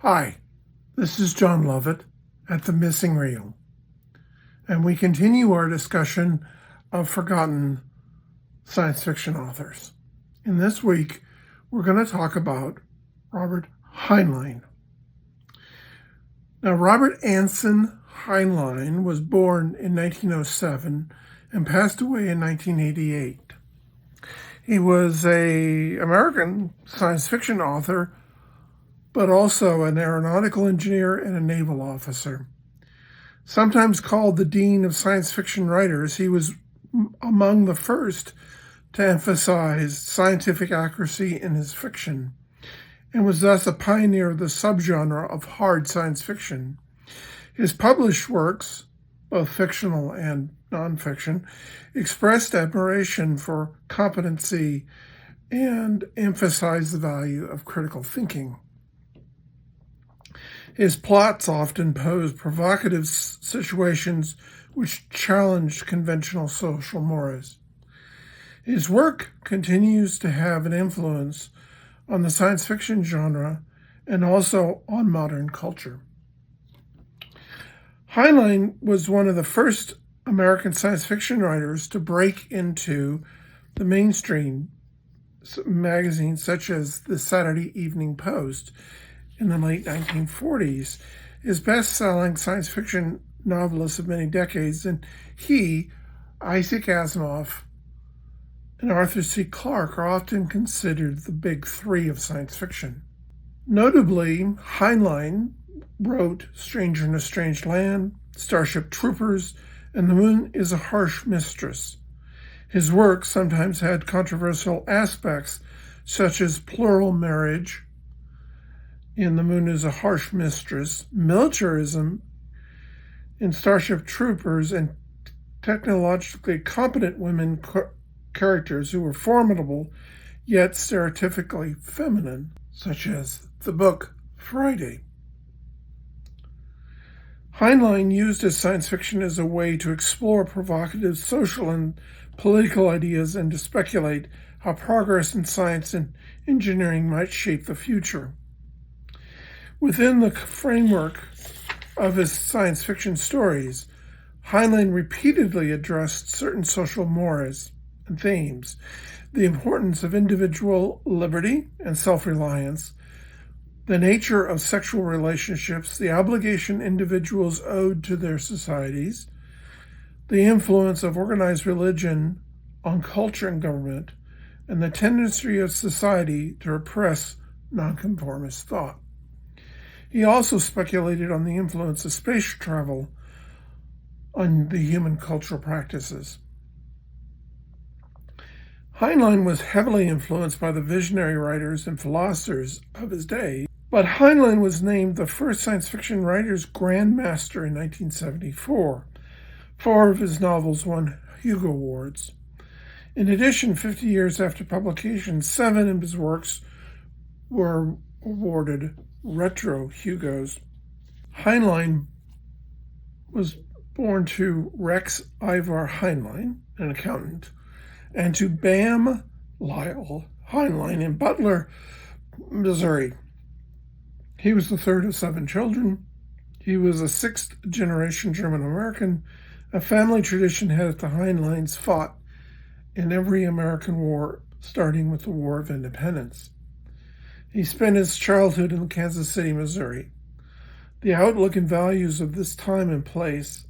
Hi, this is John Lovett at The Missing Reel, and we continue our discussion of forgotten science fiction authors. In this week, we're going to talk about Robert Heinlein. Now, Robert Anson Heinlein was born in 1907 and passed away in 1988. He was an American science fiction author, but also an aeronautical engineer and a naval officer. Sometimes called the dean of science fiction writers, he was among the first to emphasize scientific accuracy in his fiction, and was thus a pioneer of the subgenre of hard science fiction. His published works, both fictional and nonfiction, expressed admiration for competency and emphasized the value of critical thinking. His plots often posed provocative situations which challenged conventional social mores. His work continues to have an influence on the science fiction genre and also on modern culture. Heinlein was one of the first American science fiction writers to break into the mainstream magazines such as the Saturday Evening Post in the late 1940s. His best-selling science fiction novelist of many decades, and he, Isaac Asimov, and Arthur C. Clarke are often considered the big three of science fiction. Notably, Heinlein wrote Stranger in a Strange Land, Starship Troopers, and The Moon is a Harsh Mistress. His work sometimes had controversial aspects, such as plural marriage in The Moon is a Harsh Mistress, militarism in Starship Troopers, and technologically competent women characters who were formidable yet stereotypically feminine, such as the book Friday. Heinlein used his science fiction as a way to explore provocative social and political ideas and to speculate how progress in science and engineering might shape the future. Within the framework of his science fiction stories, Heinlein repeatedly addressed certain social mores and themes: the importance of individual liberty and self-reliance, the nature of sexual relationships, the obligation individuals owed to their societies, the influence of organized religion on culture and government, and the tendency of society to repress nonconformist thought. He also speculated on the influence of space travel on the human cultural practices. Heinlein was heavily influenced by the visionary writers and philosophers of his day, but Heinlein was named the first science fiction writer's Grand Master in 1974. 4 of his novels won Hugo Awards. In addition, 50 years after publication, 7 of his works were awarded retro Hugos. Heinlein was born to Rex Ivar Heinlein, an accountant, and to Bam Lyle Heinlein in Butler, Missouri. He was the third of 7 children. He was a 6th-generation German-American. A family tradition had the Heinleins fought in every American war, starting with the War of Independence. He spent his childhood in Kansas City, Missouri. The outlook and values of this time and place,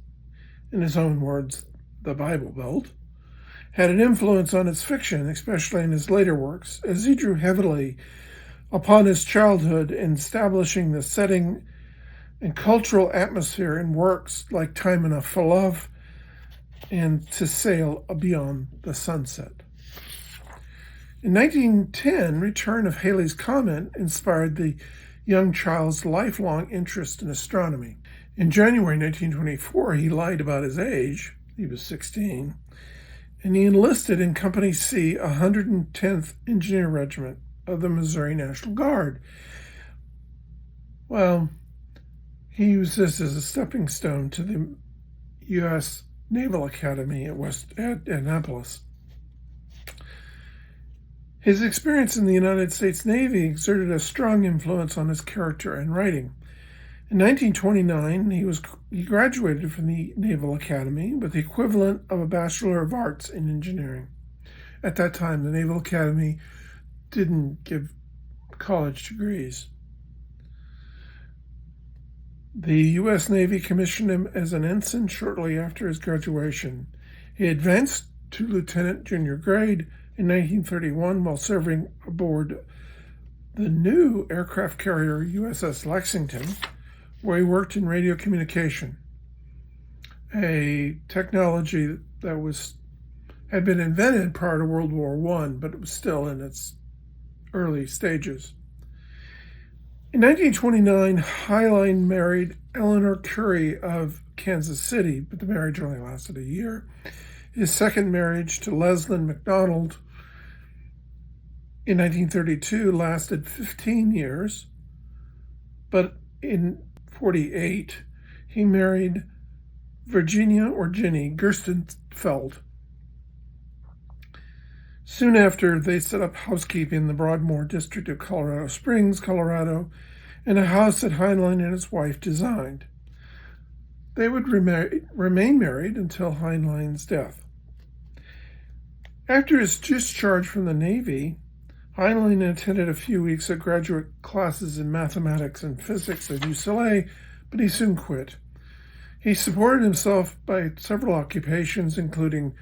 in his own words, the Bible Belt, had an influence on his fiction, especially in his later works, as he drew heavily upon his childhood in establishing the setting and cultural atmosphere in works like Time Enough for Love and To Sail Beyond the Sunset. In 1910, Return of Halley's Comet inspired the young child's lifelong interest in astronomy. In January 1924, he lied about his age. He was 16. And he enlisted in Company C, 110th Engineer Regiment of the Missouri National Guard. Well, he used this as a stepping stone to the U.S. Naval Academy at Annapolis. His experience in the United States Navy exerted a strong influence on his character and writing. In 1929, he graduated from the Naval Academy with the equivalent of a Bachelor of Arts in Engineering. At that time, the Naval Academy didn't give college degrees. The U.S. Navy commissioned him as an ensign shortly after his graduation. He advanced to lieutenant junior grade in 1931 while serving aboard the new aircraft carrier USS Lexington, where he worked in radio communication, a technology that had been invented prior to World War I, but it was still in its early stages. In 1929, Heinlein married Eleanor Curry of Kansas City, but the marriage only lasted a year. His second marriage to Leslyn MacDonald in 1932 lasted 15 years, but in 1948, he married Virginia or Ginny Gerstenfeld. Soon after, they set up housekeeping in the Broadmoor district of Colorado Springs, Colorado, in a house that Heinlein and his wife designed. They would remain married until Heinlein's death. After his discharge from the Navy, Heinlein attended a few weeks of graduate classes in mathematics and physics at UCLA, but he soon quit. He supported himself by several occupations, including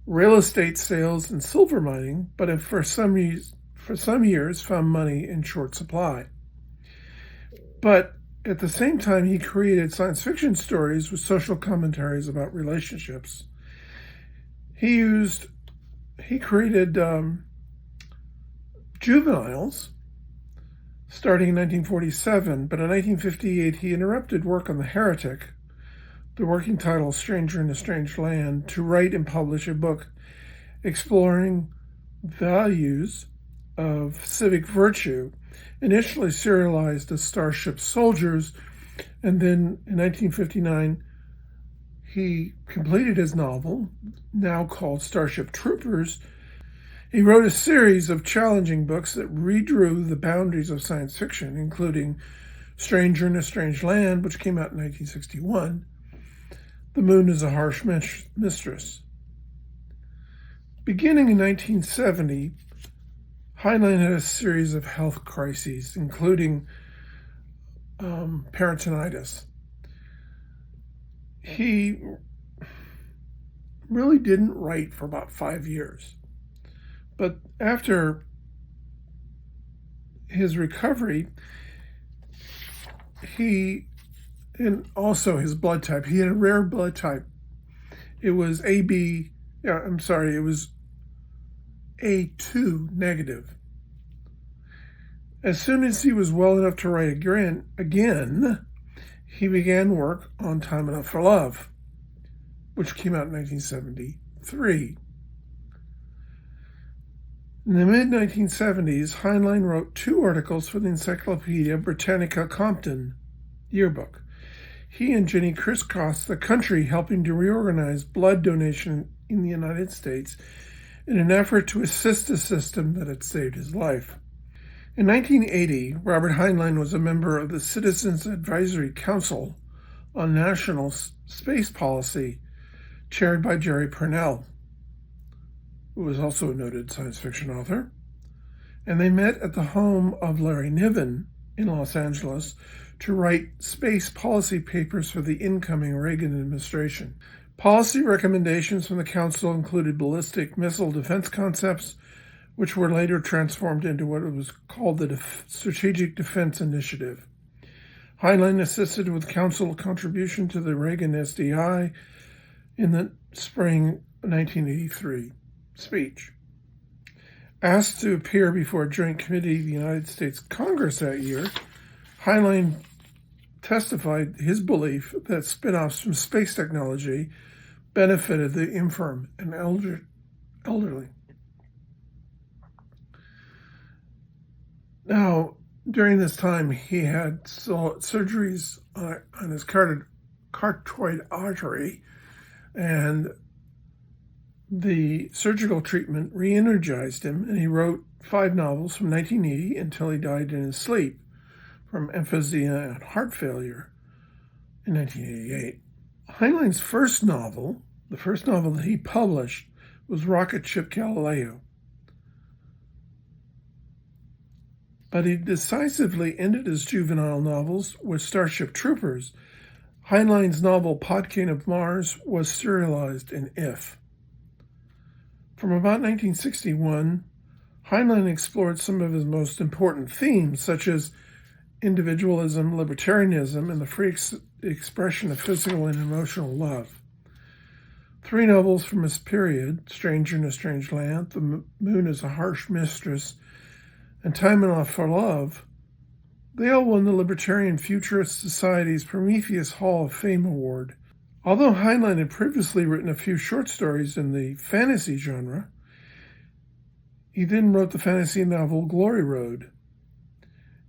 real estate sales and silver mining, but for some years found money in short supply. But at the same time, he created science fiction stories with social commentaries about relationships. He created Juveniles, starting in 1947, but in 1958 he interrupted work on The Heretic, the working title Stranger in a Strange Land, to write and publish a book exploring values of civic virtue, initially serialized as Starship Soldiers, and then in 1959 he completed his novel, now called Starship Troopers. He wrote a series of challenging books that redrew the boundaries of science fiction, including Stranger in a Strange Land, which came out in 1961, The Moon is a Harsh Mistress. Beginning in 1970, Heinlein had a series of health crises, including peritonitis. He really didn't write for about 5 years. But after his recovery, and also his blood type, he had a rare blood type. It was it was A2 negative. As soon as he was well enough to write again, he began work on Time Enough for Love, which came out in 1973. In the mid-1970s, Heinlein wrote 2 articles for the Encyclopedia Britannica Compton yearbook. He and Ginny crisscrossed the country helping to reorganize blood donation in the United States in an effort to assist a system that had saved his life. In 1980, Robert Heinlein was a member of the Citizens Advisory Council on National Space Policy, chaired by Jerry Pournelle, who was also a noted science fiction author, and they met at the home of Larry Niven in Los Angeles to write space policy papers for the incoming Reagan administration. Policy recommendations from the council included ballistic missile defense concepts, which were later transformed into what was called the Strategic Defense Initiative. Heinlein assisted with council contribution to the Reagan SDI in the spring 1983 speech. Asked to appear before a joint committee of the United States Congress that year, Heinlein testified his belief that spin-offs from space technology benefited the infirm and elderly. Now, during this time, he had surgeries on his carotid artery, and the surgical treatment re-energized him, and he wrote 5 novels from 1980 until he died in his sleep from emphysema and heart failure in 1988. Heinlein's first novel, the first novel that he published, was Rocket Ship Galileo. But he decisively ended his juvenile novels with Starship Troopers. Heinlein's novel Podkayne of Mars was serialized in If. From about 1961, Heinlein explored some of his most important themes, such as individualism, libertarianism, and the free expression of physical and emotional love. 3 novels from his period, Stranger in a Strange Land, The Moon is a Harsh Mistress, and Time Enough for Love, they all won the Libertarian Futurist Society's Prometheus Hall of Fame Award. Although Heinlein had previously written a few short stories in the fantasy genre, he then wrote the fantasy novel Glory Road.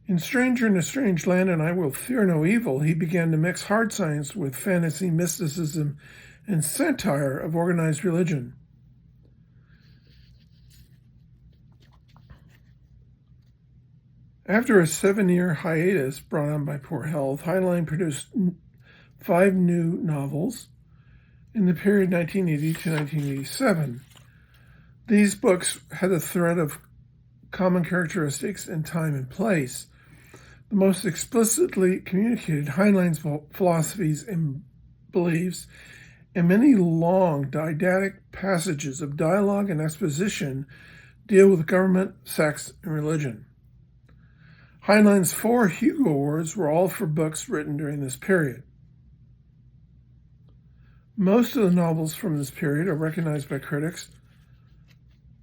In Stranger in a Strange Land and I Will Fear No Evil, he began to mix hard science with fantasy, mysticism, and satire of organized religion. After a 7-year hiatus brought on by poor health, Heinlein produced 5 new novels in the period 1980 to 1987. These books had a thread of common characteristics in time and place. The most explicitly communicated Heinlein's philosophies and beliefs, and many long didactic passages of dialogue and exposition deal with government, sex, and religion. Heinlein's 4 Hugo Awards were all for books written during this period. Most of the novels from this period are recognized by critics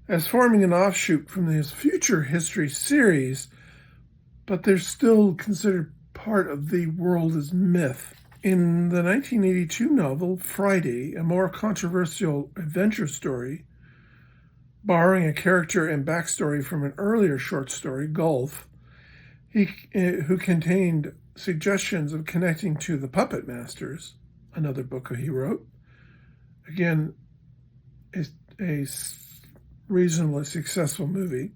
as forming an offshoot from his Future History series, but they're still considered part of the world as myth. In the 1982 novel Friday, a more controversial adventure story, borrowing a character and backstory from an earlier short story, Gulf, who contained suggestions of connecting to The Puppet Masters, another book he wrote. Again, a reasonably successful movie.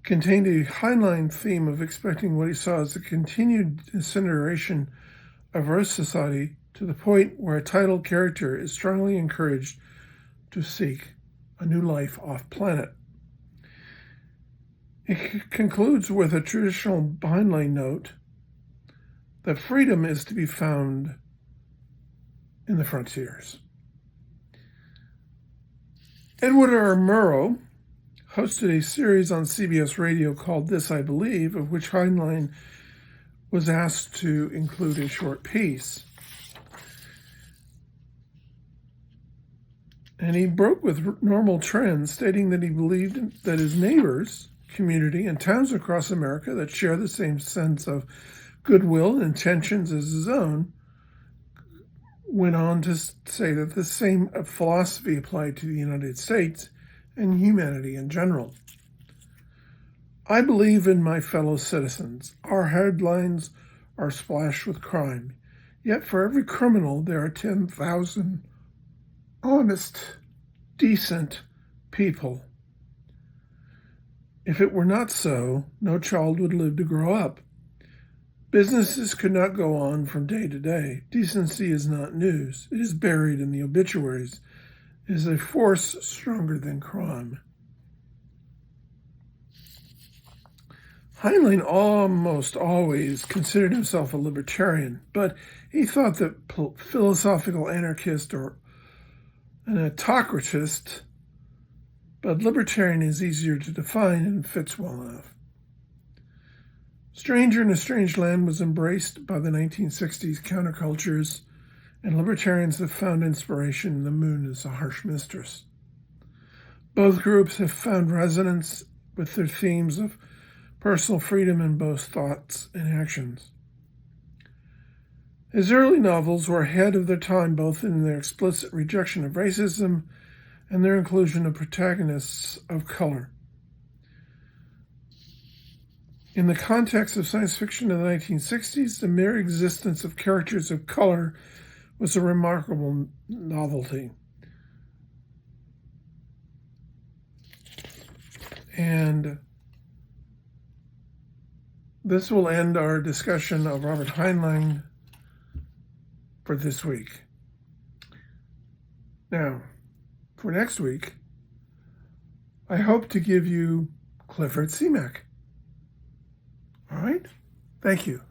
Contained a Heinlein theme of expecting what he saw as the continued disintegration of Earth society to the point where a title character is strongly encouraged to seek a new life off-planet. It concludes with a traditional Heinlein note that freedom is to be found in the frontiers. Edward R. Murrow hosted a series on CBS Radio called This I Believe, of which Heinlein was asked to include a short piece. And he broke with normal trends, stating that he believed that his neighbors, community, and towns across America that share the same sense of goodwill and intentions as his own, went on to say that the same philosophy applied to the United States and humanity in general. I believe in my fellow citizens. Our headlines are splashed with crime. Yet for every criminal, there are 10,000 honest, decent people. If it were not so, no child would live to grow up. Businesses could not go on from day to day. Decency is not news. It is buried in the obituaries. It is a force stronger than crime. Heinlein almost always considered himself a libertarian, but he thought that philosophical anarchist or an autocratist, but libertarian is easier to define and fits well enough. Stranger in a Strange Land was embraced by the 1960s countercultures, and libertarians have found inspiration in The Moon is a Harsh Mistress. Both groups have found resonance with their themes of personal freedom in both thoughts and actions. His early novels were ahead of their time both in their explicit rejection of racism and their inclusion of protagonists of color. In the context of science fiction in the 1960s, the mere existence of characters of color was a remarkable novelty. And this will end our discussion of Robert Heinlein for this week. Now, for next week, I hope to give you Clifford Seemack. All right? Thank you.